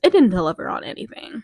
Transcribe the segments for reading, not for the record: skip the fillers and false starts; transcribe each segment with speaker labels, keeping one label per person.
Speaker 1: it didn't deliver on anything.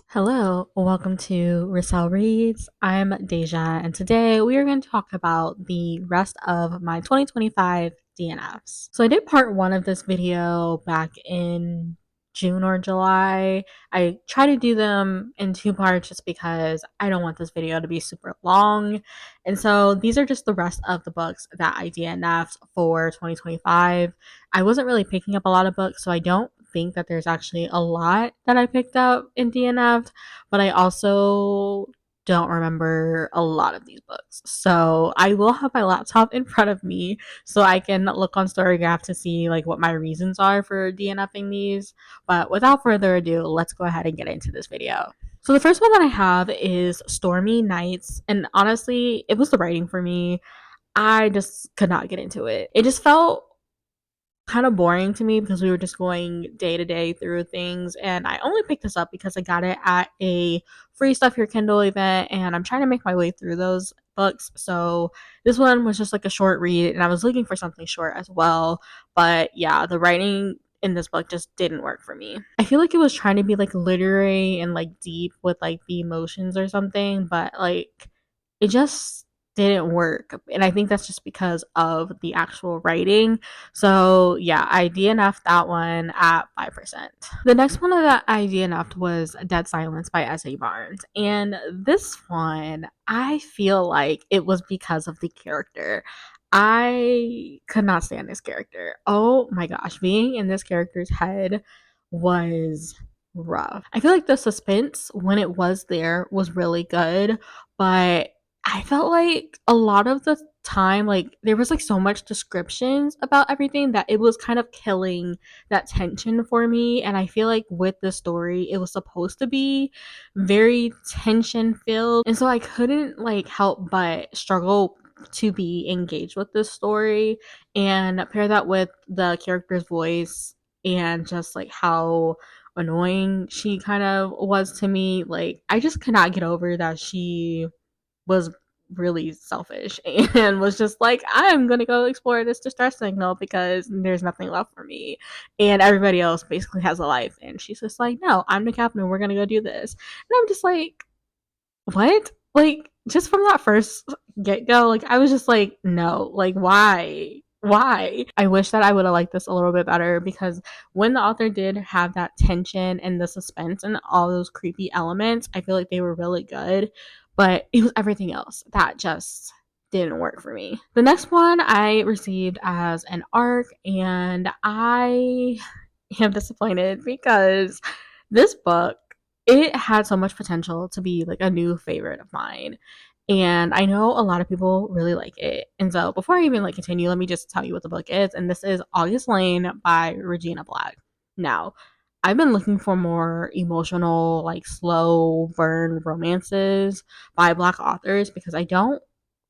Speaker 1: Hello, welcome to Rissel Reads. I'm Deja, and today we are going to talk about the rest of my 2025 DNFs. So I did part one of this video back in June or July. I try to do them in two parts just because I don't want this video to be super long. And so these are just the rest of the books that I DNF'd for 2025. I wasn't really picking up a lot of books, so I don't think that there's actually a lot that I picked up in DNF, but I also don't remember a lot of these books. So I will have my laptop in front of me so I can look on Storygraph to see like what my reasons are for DNFing these. But without further ado, let's go ahead and get into this video. So the first one that I have is Stormy Nights, and honestly, it was the writing for me. I just could not get into it. It just felt kind of boring to me because we were just going day to day through things, and I only picked this up because I got it at a free stuff your Kindle event, and I'm trying to make my way through those books. So this one was just like a short read, and I was looking for something short as well. But yeah, the writing in this book just didn't work for me. I feel like it was trying to be like literary and like deep with like the emotions or something, but like it just didn't work. And I think that's just because of the actual writing. So yeah, I DNF'd that one at 5%. The next one that I DNF'd was Dead Silence by S.A. Barnes. And this one, I feel like it was because of the character. I could not stand this character. Oh my gosh, being in this character's head was rough. I feel like the suspense when it was there was really good, but I felt like a lot of the time, like there was like so much descriptions about everything that it was kind of killing that tension for me. And I feel like with the story, it was supposed to be very tension filled. And so I couldn't like help but struggle to be engaged with this story and pair that with the character's voice and just like how annoying she kind of was to me. Like I just could not get over that she was really selfish and was just like, I'm gonna go explore this distress signal because there's nothing left for me, and everybody else basically has a life, and she's just like, no, I'm the captain, we're gonna go do this. And I'm just like, what? Like just from that first get-go, like I was just like, no, like why? I wish that I would have liked this a little bit better, because when the author did have that tension and the suspense and all those creepy elements, I feel like they were really good, but it was everything else that just didn't work for me. The next one I received as an arc, and I am disappointed because this book, it had so much potential to be like a new favorite of mine. And I know a lot of people really like it. And so before I even like continue, let me just tell you what the book is. And this is August Lane by Regina Black. Now, I've been looking for more emotional, like slow burn romances by Black authors because I don't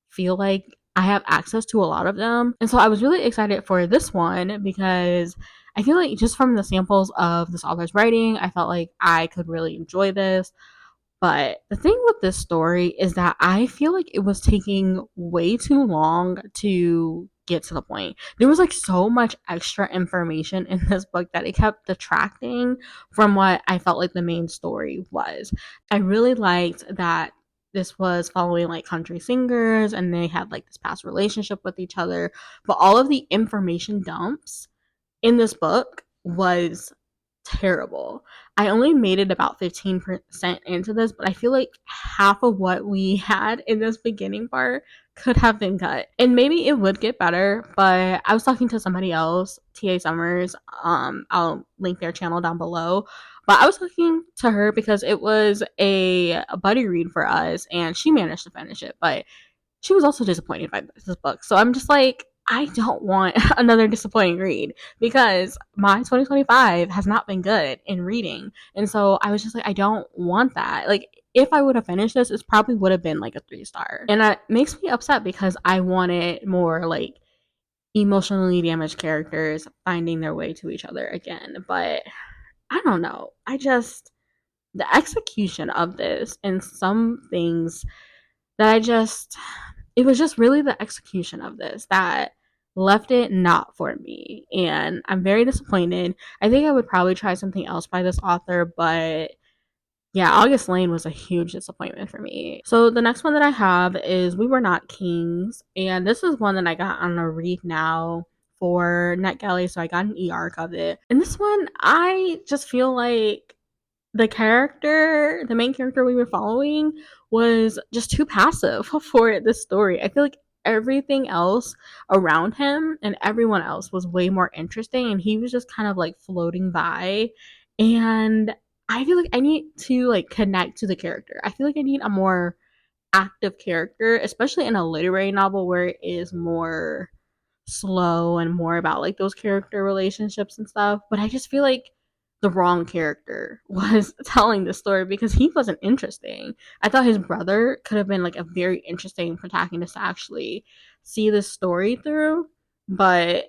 Speaker 1: feel like I have access to a lot of them. And so I was really excited for this one because I feel like just from the samples of this author's writing, I felt like I could really enjoy this. But the thing with this story is that I feel like it was taking way too long to get to the point. There was like so much extra information in this book that it kept detracting from what I felt like the main story was. I really liked that this was following like country singers and they had like this past relationship with each other, but all of the information dumps in this book was terrible. I only made it about 15% into this, but I feel like half of what we had in this beginning part could have been cut. And maybe it would get better, but I was talking to somebody else, TA Summers. I'll link their channel down below. But I was talking to her because it was a buddy read for us, and she managed to finish it, but she was also disappointed by this book. So I'm just like, I don't want another disappointing read because my 2025 has not been good in reading. And so I was just like, I don't want that. Like, if I would have finished this, it probably would have been like a 3-star. And that makes me upset because I wanted more like emotionally damaged characters finding their way to each other again. But I don't know. The execution of this and some things that it was just really the execution of this that left it not for me. And I'm very disappointed. I think I would probably try something else by this author, but yeah, August Lane was a huge disappointment for me. So the next one that I have is We Were Not Kings. And this is one that I got on a read now for NetGalley, so I got an e-arc of it. And this one, I just feel like the main character we were following, was just too passive for this story. I feel like everything else around him and everyone else was way more interesting, and he was just kind of like floating by. And I feel like I need to like connect to the character. I feel like I need a more active character, especially in a literary novel where it is more slow and more about like those character relationships and stuff. But I just feel like the wrong character was telling the story because he wasn't interesting. I thought his brother could have been like a very interesting protagonist to actually see this story through. But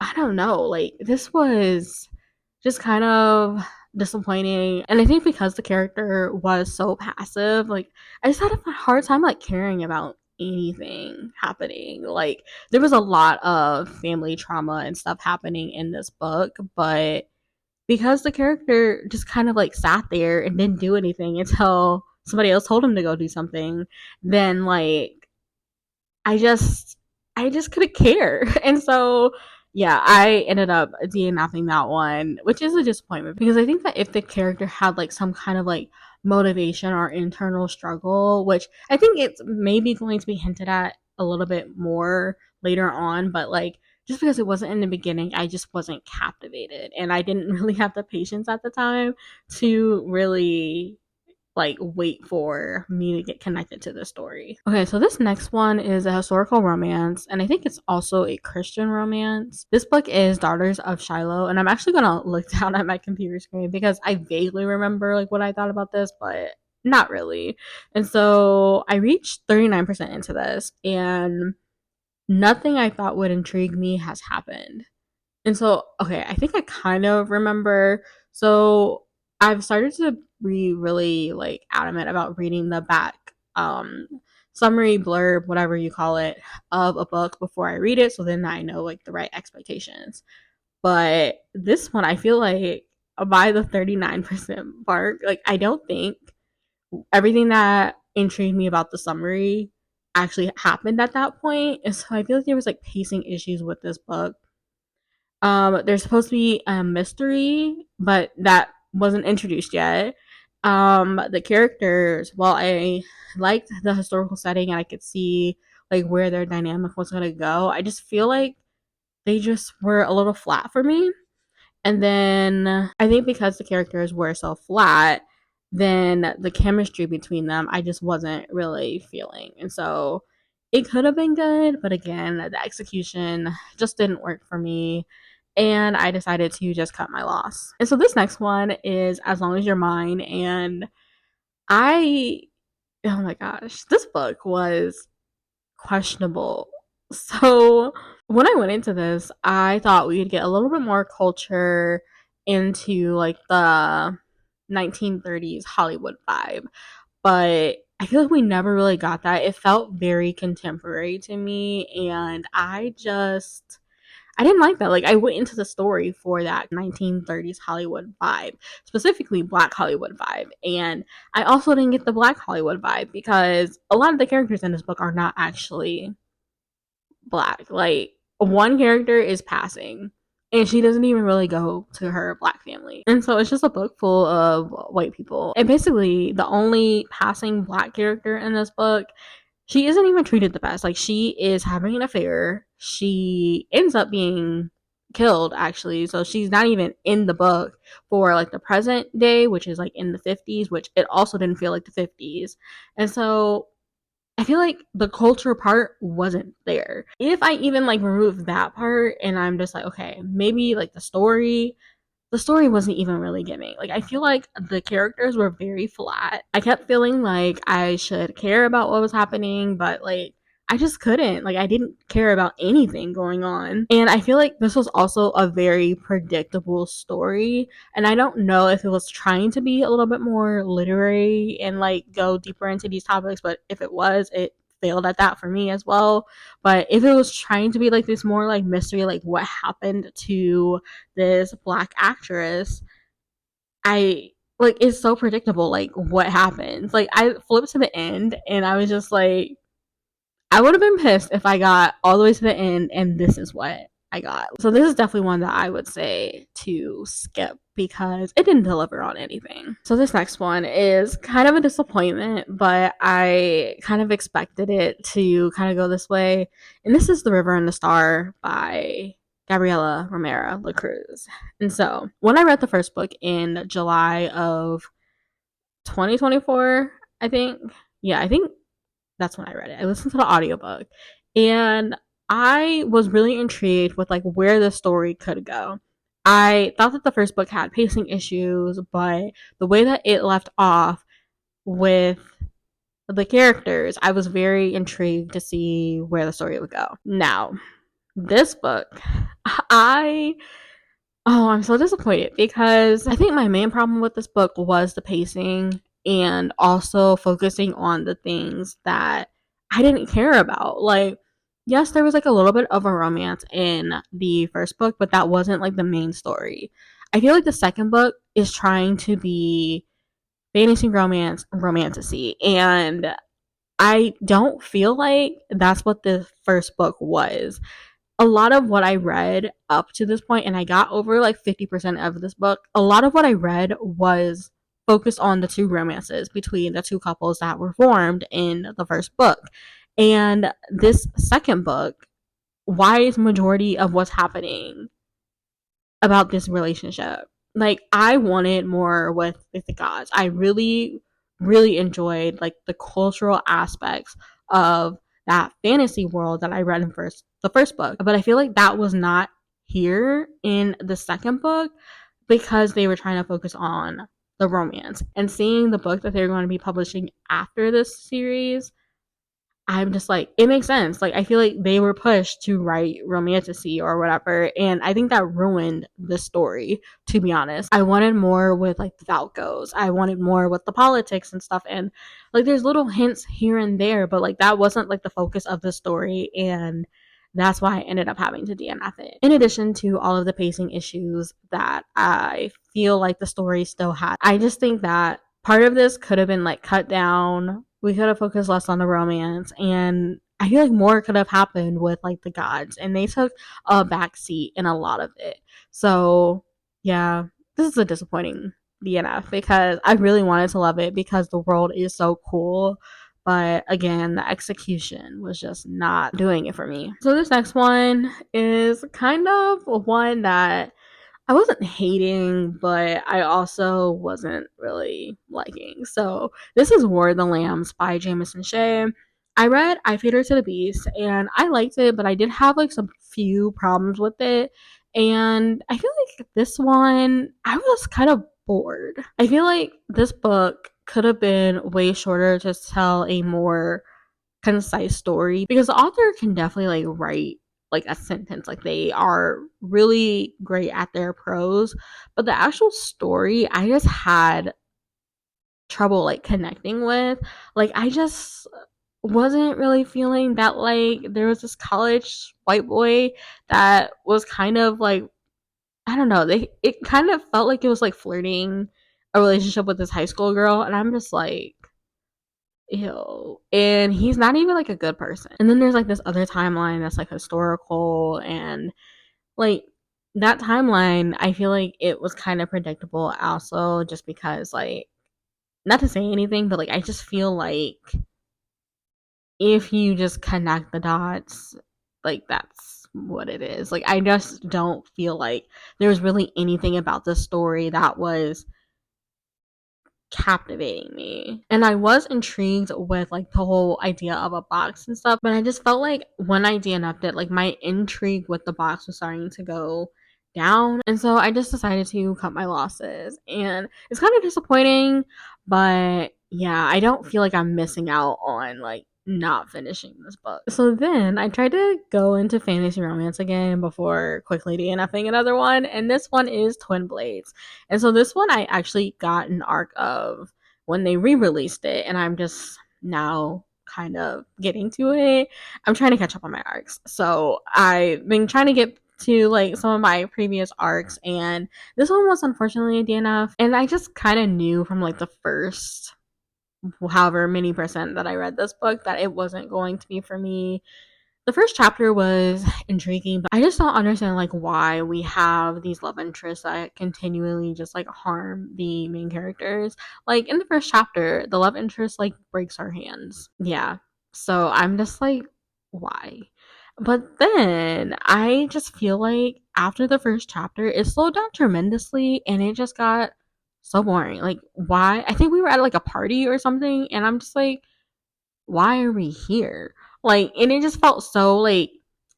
Speaker 1: I don't know, like this was just kind of disappointing. And I think because the character was so passive, like I just had a hard time like caring about anything happening. Like there was a lot of family trauma and stuff happening in this book, but because the character just kind of like sat there and didn't do anything until somebody else told him to go do something, then like I just couldn't care. And so yeah, I ended up DNFing that one, which is a disappointment because I think that if the character had like some kind of like motivation or internal struggle, which I think it's maybe going to be hinted at a little bit more later on, but like just because it wasn't in the beginning, I just wasn't captivated. And I didn't really have the patience at the time to really like wait for me to get connected to the story. Okay, so this next one is a historical romance, and I think it's also a Christian romance. This book is Daughters of Shiloh, and I'm actually gonna look down at my computer screen because I vaguely remember like what I thought about this, but not really. And so I reached 39% into this, and nothing I thought would intrigue me has happened. And so, okay, I think I kind of remember. So I've started to be really like adamant about reading the back summary, blurb, whatever you call it, of a book before I read it, so then I know like the right expectations. But this one, I feel like by the 39% mark, like I don't think everything that intrigued me about the summary actually happened at that point. And so I feel like there was like pacing issues with this book. There's supposed to be a mystery, but that wasn't introduced yet. The characters, while I liked the historical setting and I could see like where their dynamic was gonna go, I just feel like they just were a little flat for me. And then I think because the characters were so flat, then the chemistry between them I just wasn't really feeling. And so it could have been good, but again, the execution just didn't work for me. And I decided to just cut my loss. And so this next one is As Long as You're Mine. And I, oh my gosh, this book was questionable. So when I went into this, I thought we'd get a little bit more culture into like the 1930s Hollywood vibe, but I feel like we never really got that. It felt very contemporary to me, and I didn't like that. Like I went into the story for that 1930s Hollywood vibe, specifically Black Hollywood vibe, and I also didn't get the Black Hollywood vibe because a lot of the characters in this book are not actually Black. Like one character is passing, and she doesn't even really go to her Black family. And so it's just a book full of white people. And basically the only passing Black character in this book, she isn't even treated the best. Like she is having an affair. She ends up being killed actually. So she's not even in the book for like the present day, which is like in the 50s, which it also didn't feel like the 50s. And so I feel like the culture part wasn't there. If I even like remove that part and I'm just like, okay, maybe like the story wasn't even really giving. Like I feel like the characters were very flat. I kept feeling like I should care about what was happening, but like I just couldn't. Like, I didn't care about anything going on. And I feel like this was also a very predictable story. And I don't know if it was trying to be a little bit more literary and like go deeper into these topics, but if it was, it failed at that for me as well. But if it was trying to be like this more like mystery, like what happened to this black actress, I like it's so predictable, like what happens. Like I flipped to the end and I was just like, I would have been pissed if I got all the way to the end and this is what I got. So this is definitely one that I would say to skip because it didn't deliver on anything. So this next one is kind of a disappointment, but I kind of expected it to kind of go this way. And this is The River and the Star by Gabriella Romero Lacruz. And so when I read the first book in July of 2024, I think. Yeah, I think that's when I read it. I listened to the audiobook and I was really intrigued with like where the story could go. I thought that the first book had pacing issues, but the way that it left off with the characters, I was very intrigued to see where the story would go. Now, this book, I I'm so disappointed because I think my main problem with this book was the pacing and also focusing on the things that I didn't care about. Like, yes, there was like a little bit of a romance in the first book, but that wasn't like the main story. I feel like the second book is trying to be fantasy romance, romantasy, and I don't feel like that's what the first book was. A lot of what I read up to this point, and I got over like 50% of this book, a lot of what I read was focused on the two romances between the two couples that were formed in the first book. And this second book, why is majority of what's happening about this relationship? Like I wanted more with the gods. I really really enjoyed like the cultural aspects of that fantasy world that I read in the first book. But I feel like that was not here in the second book because they were trying to focus on the romance. And seeing the book that they're going to be publishing after this series, I'm just like, it makes sense. Like, I feel like they were pushed to write romantasy or whatever. And I think that ruined the story, to be honest. I wanted more with like the Falcos. I wanted more with the politics and stuff. And like, there's little hints here and there, but like, that wasn't like the focus of the story. And that's why I ended up having to DNF it. In addition to all of the pacing issues that I feel like the story still had, I just think that part of this could have been like cut down. We could have focused less on the romance, and I feel like more could have happened with like the gods, and they took a back seat in a lot of it. So yeah, this is a disappointing DNF because I really wanted to love it because the world is so cool. But again, the execution was just not doing it for me. So this next one is kind of one that I wasn't hating, but I also wasn't really liking. So this is War of the Lambs by Jamison Shea. I read I Feed Her to the Beast and I liked it, but I did have like some few problems with it. And I feel like this one, I was kind of bored. I feel like this book could have been way shorter to tell a more concise story because the author can definitely like write like a sentence. Like they are really great at their prose, but the actual story I just had trouble like connecting with. Like I just wasn't really feeling that like there was this college white boy that was kind of like, I don't know, it kind of felt like it was like flirting a relationship with this high school girl, and I'm just like, ew. And he's not even like a good person. And then there's like this other timeline that's like historical, and like that timeline, I feel like it was kind of predictable also, just because like, not to say anything, but like I just feel like if you just connect the dots, like that's what it is. Like I just don't feel like there's really anything about the story that was captivating me. And I was intrigued with like the whole idea of a box and stuff, but I just felt like when I DNF'd it, like my intrigue with the box was starting to go down. And so I just decided to cut my losses. And it's kind of disappointing, but yeah, I don't feel like I'm missing out on like not finishing this book. So then I tried to go into fantasy romance again before quickly DNFing another one, and this one is Twin Blades. And so this one I actually got an arc of when they re-released it, and I'm just now kind of getting to it. I'm trying to catch up on my arcs. So I've been trying to get to like some of my previous arcs, and this one was unfortunately a DNF, and I just kind of knew from like the first however many percent that I read this book that it wasn't going to be for me. The first chapter was intriguing, but I just don't understand like why we have these love interests that continually just like harm the main characters. Like in the first chapter, the love interest like breaks her hands. Yeah. So I'm just like, why? But then I just feel like after the first chapter, it slowed down tremendously and it just got so boring. Like, why? I think we were at like a party or something, and I'm just like, why are we here? Like, and it just felt so like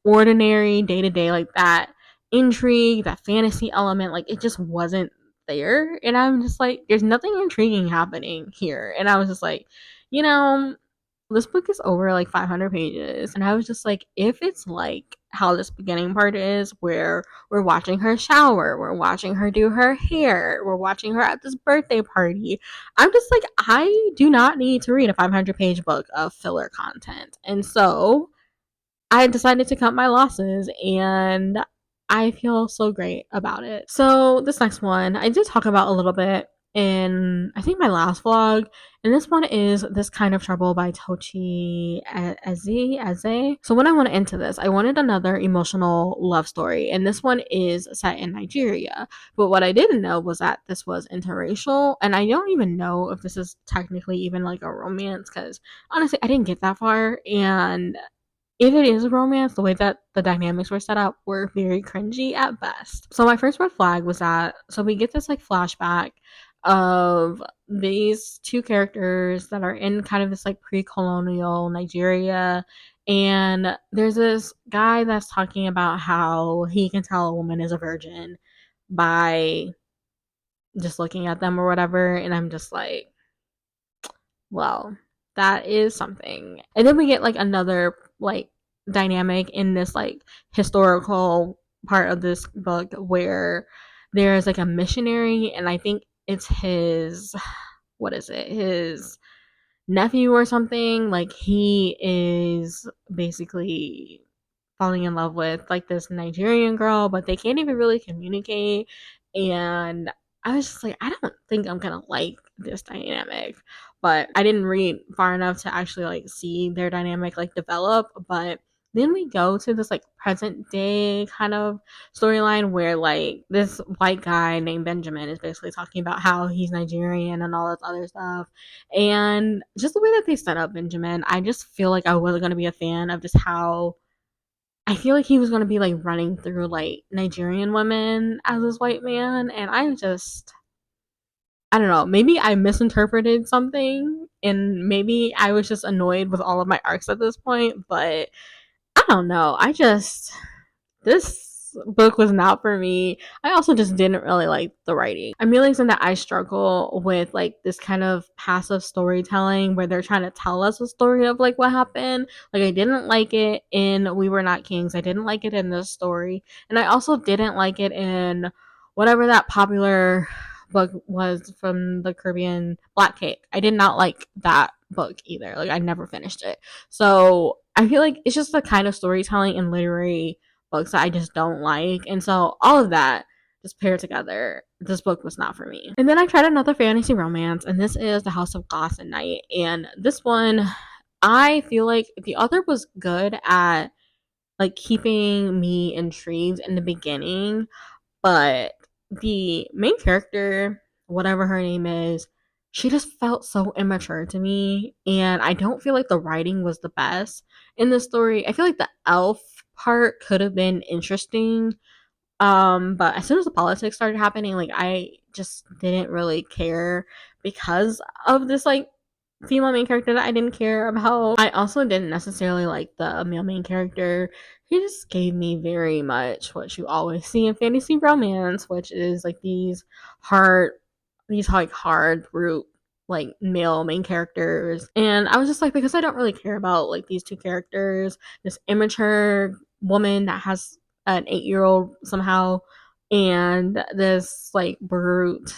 Speaker 1: ordinary day to day, like that intrigue, that fantasy element, like it just wasn't there. And I'm just like, there's nothing intriguing happening here. And I was just like, you know, this book is over like 500 pages, and I was just like, if it's like how this beginning part is, where we're watching her shower, we're watching her do her hair, we're watching her at this birthday party, I'm just like, I do not need to read a 500-page book of filler content. And so I decided to cut my losses, and I feel so great about it. So this next one I did talk about a little bit in I think my last vlog, and this one is This Kind of Trouble by Tochi Eze. So when I went into this, I wanted another emotional love story, and this one is set in Nigeria. But what I didn't know was that this was interracial, and I don't even know if this is technically even like a romance, because honestly I didn't get that far. And if it is a romance, the way that the dynamics were set up were very cringy at best. So my first red flag was that, so we get this like flashback of these two characters that are in kind of this like pre-colonial Nigeria, and there's this guy that's talking about how he can tell a woman is a virgin by just looking at them or whatever, and I'm just like, well, that is something. And then we get like another like dynamic in this like historical part of this book where there's like a missionary, and I think it's his, what is it, his nephew or something. Like he is basically falling in love with like this Nigerian girl, but they can't even really communicate. And I was just like, I don't think I'm gonna like this dynamic. But I didn't read far enough to actually like see their dynamic like develop. But then we go to this like present day kind of storyline where like this white guy named Benjamin is basically talking about how he's Nigerian and all this other stuff. And just the way that they set up Benjamin, I just feel like I wasn't gonna be a fan of just how I feel like he was gonna be like running through like Nigerian women as this white man, and I don't know, maybe I misinterpreted something, and maybe I was just annoyed with all of my arcs at this point, but I don't know. This book was not for me. I also just didn't really like the writing. I'm realizing that I struggle with like this kind of passive storytelling where they're trying to tell us a story of like what happened. Like I didn't like it in We Were Not Kings. I didn't like it in this story. And I also didn't like it in whatever that popular book was from the Caribbean, Black Cake. I did not like that book either. Like I never finished it. So I feel like it's just the kind of storytelling and literary books that I just don't like. And so all of that just paired together, this book was not for me. And then I tried another fantasy romance, and this is The House of Glass and Night. And this one, I feel like the author was good at like keeping me intrigued in the beginning, but the main character, whatever her name is, she just felt so immature to me, and I don't feel like the writing was the best in the story. I feel like the elf part could have been interesting, but as soon as the politics started happening, like I just didn't really care because of this like female main character that I didn't care about. I also didn't necessarily like the male main character. He just gave me very much what you always see in fantasy romance, which is like these hard brute like male main characters. And I was just like, because I don't really care about like these two characters, this immature woman that has an 8-year-old somehow, and this like brute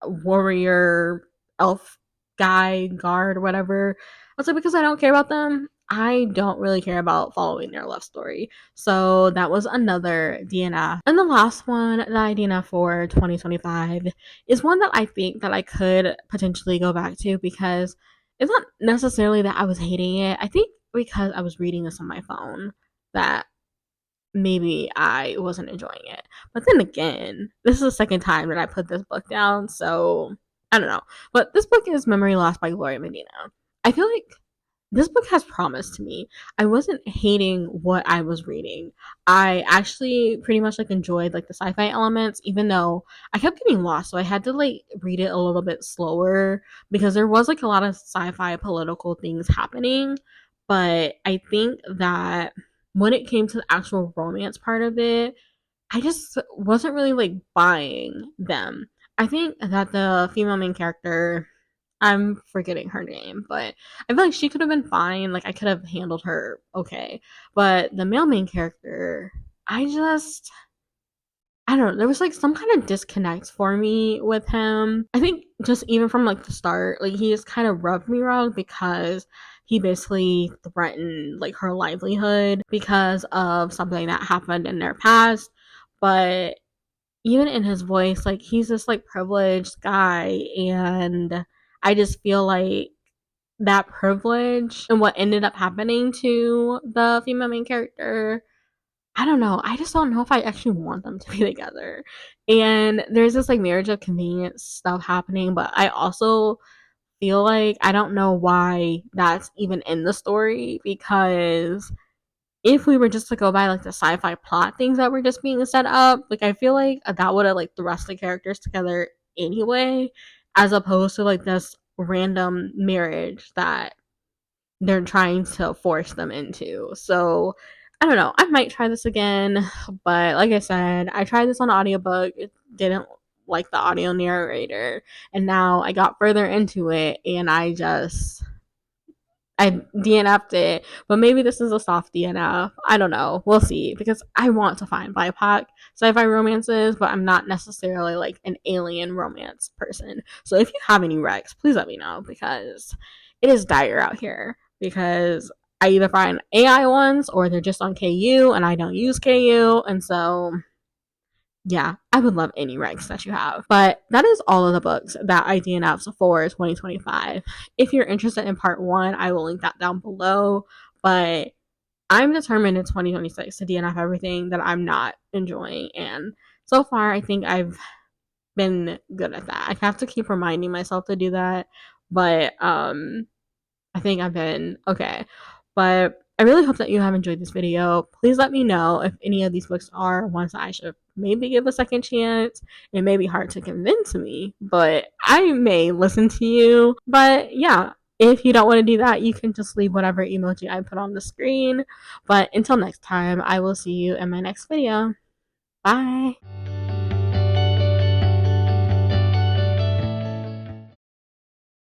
Speaker 1: warrior elf guy guard or whatever. I was like, because I don't care about them, I don't really care about following their love story. So that was another DNF. And the last one that I DNF for 2025 is one that I think that I could potentially go back to, because it's not necessarily that I was hating it. I think because I was reading this on my phone that maybe I wasn't enjoying it. But then again, this is the second time that I put this book down, so I don't know. But this book is Memory Lost by Glori Medina. I feel like this book has promise to me. I wasn't hating what I was reading. I actually pretty much like enjoyed like the sci-fi elements, even though I kept getting lost. So I had to like read it a little bit slower because there was like a lot of sci-fi political things happening. But I think that when it came to the actual romance part of it, I just wasn't really like buying them. I think that the female main character, I'm forgetting her name, but I feel like she could have been fine. Like I could have handled her okay. But the male main character, I don't know, there was like some kind of disconnect for me with him. I think just even from like the start, like he just kind of rubbed me wrong because he basically threatened like her livelihood because of something that happened in their past. But even in his voice, like he's this like privileged guy, and I just feel like that privilege and what ended up happening to the female main character, I don't know. I just don't know if I actually want them to be together. And there's this like marriage of convenience stuff happening, but I also feel like I don't know why that's even in the story, because if we were just to go by like the sci-fi plot things that were just being set up, like I feel like that would have like thrust the characters together anyway, as opposed to like this random marriage that they're trying to force them into. So I don't know. I might try this again, but like I said, I tried this on audiobook. It didn't like the audio narrator, and now I got further into it and I DNF'd it, but maybe this is a soft DNF. I don't know. We'll see, because I want to find BIPOC sci-fi romances, but I'm not necessarily like an alien romance person. So if you have any recs, please let me know, because it is dire out here. Because I either find AI ones or they're just on KU, and I don't use KU, and so yeah, I would love any recs that you have. But that is all of the books that I DNF'd for 2025. If you're interested in part one, I will link that down below. But I'm determined in 2026 to DNF everything that I'm not enjoying. And so far, I think I've been good at that. I have to keep reminding myself to do that. But I think I've been okay. But I really hope that you have enjoyed this video. Please let me know if any of these books are ones that I should maybe give a second chance. It may be hard to convince me, but I may listen to you. But yeah, if you don't want to do that, you can just leave whatever emoji I put on the screen. But until next time, I will see you in my next video. Bye.